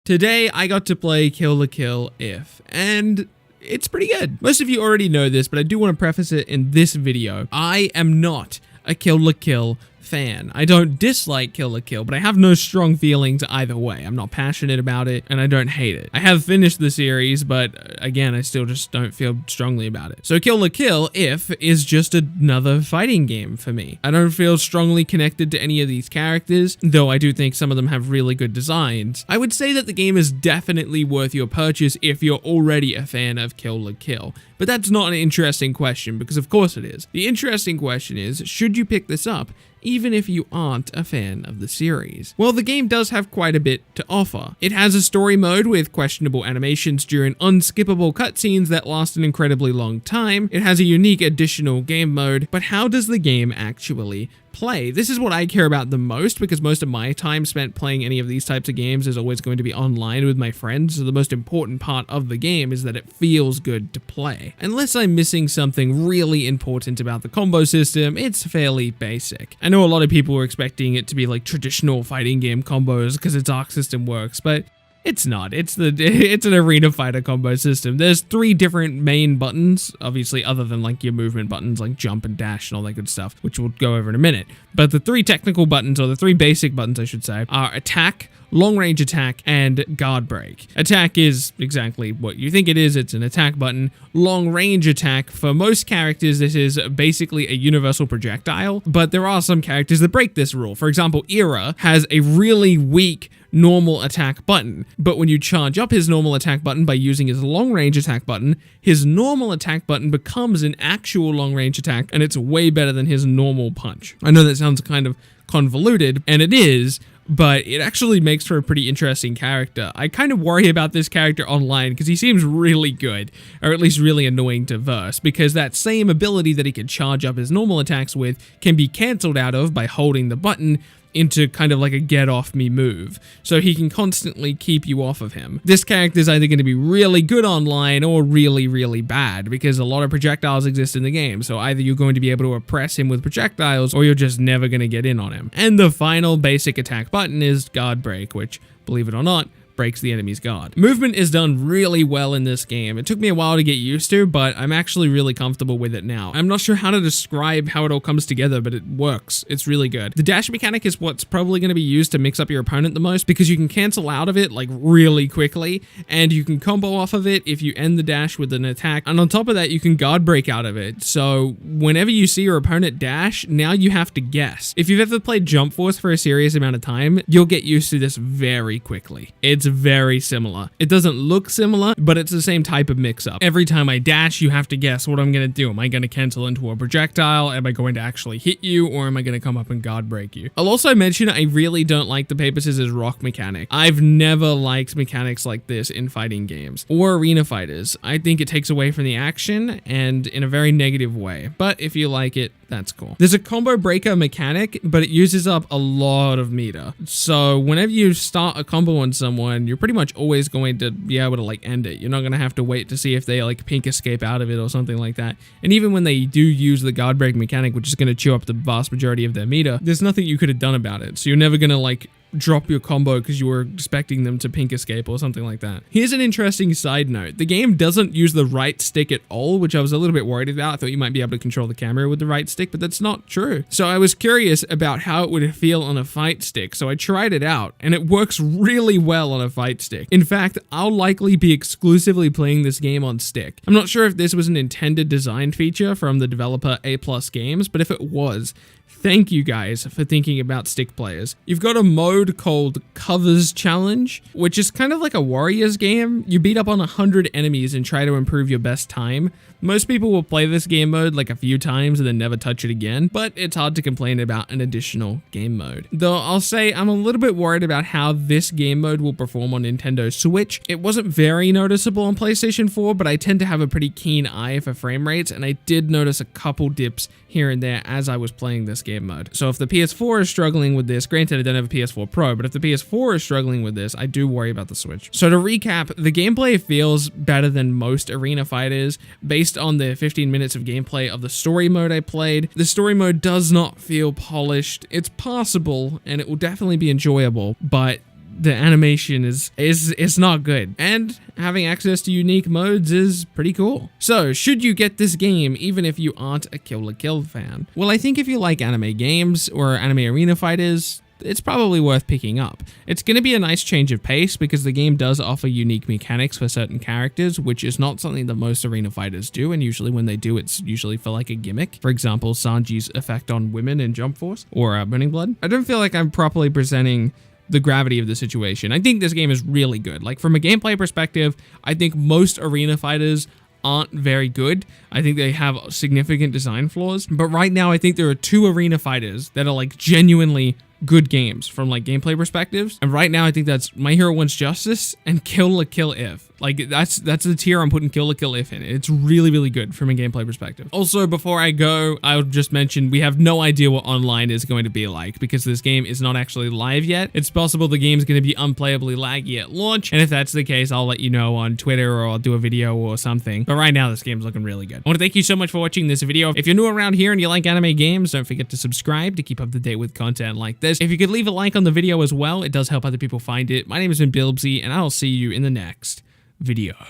Today, I got to play Kill la Kill If, and it's pretty good. Most of you already know this, but I do want to preface it in this video. I am not a Kill la Kill fan. I don't dislike Kill la Kill, but I have no strong feelings either way. I'm not passionate about it, and I don't hate it. I have finished the series, but again, I still just don't feel strongly about it. So Kill la Kill If is just another fighting game for me. I don't feel strongly connected to any of these characters, though I do think some of them have really good designs. I would say that the game is definitely worth your purchase if you're already a fan of Kill la Kill. But that's not an interesting question, because of course it is. The interesting question is, should you pick this up even if you aren't a fan of the series? Well, the game does have quite a bit to offer. It has a story mode with questionable animations during unskippable cutscenes that last an incredibly long time. It has a unique additional game mode, but how does the game actually play? This is what I care about the most, because most of my time spent playing any of these types of games is always going to be online with my friends, so the most important part of the game is that it feels good to play. Unless I'm missing something really important about the combo system, it's fairly basic. I know a lot of people were expecting it to be like traditional fighting game combos because it's ArcSystemWorks, but it's not. It's an arena fighter combo system. There's 3 different main buttons, obviously, other than like your movement buttons like jump and dash and all that good stuff, which we'll go over in a minute. But the 3 technical buttons, or the 3 basic buttons I should say, are attack, long range attack, and guard break. Attack is exactly what you think it is. It's an attack button. Long range attack, for most characters, this is basically a universal projectile, but there are some characters that break this rule. For example, Era has a really weak normal attack button, but when you charge up his normal attack button by using his long range attack button, his normal attack button becomes an actual long range attack, and it's way better than his normal punch. I know that sounds kind of convoluted, and it is, but it actually makes for a pretty interesting character. I kind of worry about this character online because he seems really good, or at least really annoying to verse, because that same ability that he can charge up his normal attacks with can be cancelled out of by holding the button into kind of like a get off me move, so he can constantly keep you off of him. This character is either going to be really good online or really, really bad, because a lot of projectiles exist in the game, so either you're going to be able to oppress him with projectiles or you're just never going to get in on him. And the final basic attack button is guard break, which, believe it or not, breaks the enemy's guard. Movement is done really well in this game. It took me a while to get used to, but I'm actually really comfortable with it now. I'm not sure how to describe how it all comes together, but it works. It's really good. The dash mechanic is what's probably going to be used to mix up your opponent the most, because you can cancel out of it like really quickly, and you can combo off of it if you end the dash with an attack, and on top of that you can guard break out of it. So whenever you see your opponent dash, now you have to guess. If you've ever played Jump Force for a serious amount of time, you'll get used to this very quickly. It's very similar. It doesn't look similar, but it's the same type of mix-up. Every time I dash, you have to guess what I'm going to do. Am I going to cancel into a projectile? Am I going to actually hit you? Or am I going to come up and guard break you? I'll also mention I really don't like the paper, scissors, rock mechanic. I've never liked mechanics like this in fighting games or arena fighters. I think it takes away from the action, and in a very negative way. But if you like it, that's cool. There's a combo breaker mechanic, but it uses up a lot of meter. So whenever you start a combo on someone, you're pretty much always going to be able to like end it. You're not going to have to wait to see if they like pink escape out of it or something like that. And even when they do use the guard break mechanic, which is going to chew up the vast majority of their meter, there's nothing you could have done about it. So you're never going to like drop your combo because you were expecting them to pink escape or something like that. Here's an interesting side note. The game doesn't use the right stick at all, which I was a little bit worried about. I thought you might be able to control the camera with the right stick, but that's not true. So I was curious about how it would feel on a fight stick, so I tried it out, and it works really well on a fight stick. In fact, I'll likely be exclusively playing this game on stick. I'm not sure if this was an intended design feature from the developer A+ Games, but if it was, thank you guys for thinking about stick players. You've got a mode called Covers Challenge, which is kind of like a Warriors game. You beat up on 100 enemies and try to improve your best time. Most people will play this game mode like a few times and then never touch it again, but it's hard to complain about an additional game mode. Though I'll say I'm a little bit worried about how this game mode will perform on Nintendo Switch. It wasn't very noticeable on PlayStation 4, but I tend to have a pretty keen eye for frame rates, and I did notice a couple dips here and there as I was playing this game mode. So if the PS4 is struggling with this, granted I don't have a PS4 Pro, but if the PS4 is struggling with this, I do worry about the Switch. So to recap, the gameplay feels better than most arena fighters based on the 15 minutes of gameplay of the story mode I played. The story mode does not feel polished. It's possible and it will definitely be enjoyable, but the animation is not good. And having access to unique modes is pretty cool. So, should you get this game even if you aren't a Kill la Kill fan? Well, I think if you like anime games or anime arena fighters, it's probably worth picking up. It's going to be a nice change of pace because the game does offer unique mechanics for certain characters, which is not something that most arena fighters do, and usually when they do, it's usually for like a gimmick. For example, Sanji's effect on women in Jump Force or Burning Blood. I don't feel like I'm properly presenting the gravity of the situation. I think this game is really good. Like from a gameplay perspective, I think most arena fighters aren't very good. I think they have significant design flaws, but right now I think there are 2 arena fighters that are like genuinely good games from like gameplay perspectives. And right now I think that's My Hero Wants Justice and Kill la Kill If. Like that's the tier I'm putting Kill la Kill If in. It's really, really good from a gameplay perspective. Also, before I go, I'll just mention we have no idea what online is going to be like because this game is not actually live yet. It's possible the game's going to be unplayably laggy at launch. And if that's the case, I'll let you know on Twitter or I'll do a video or something. But right now this game's looking really good. I want to thank you so much for watching this video. If you're new around here and you like anime games, don't forget to subscribe to keep up to date with content like this. If you could leave a like on the video as well, it does help other people find it. My name has been Bilbsy, and I'll see you in the next video.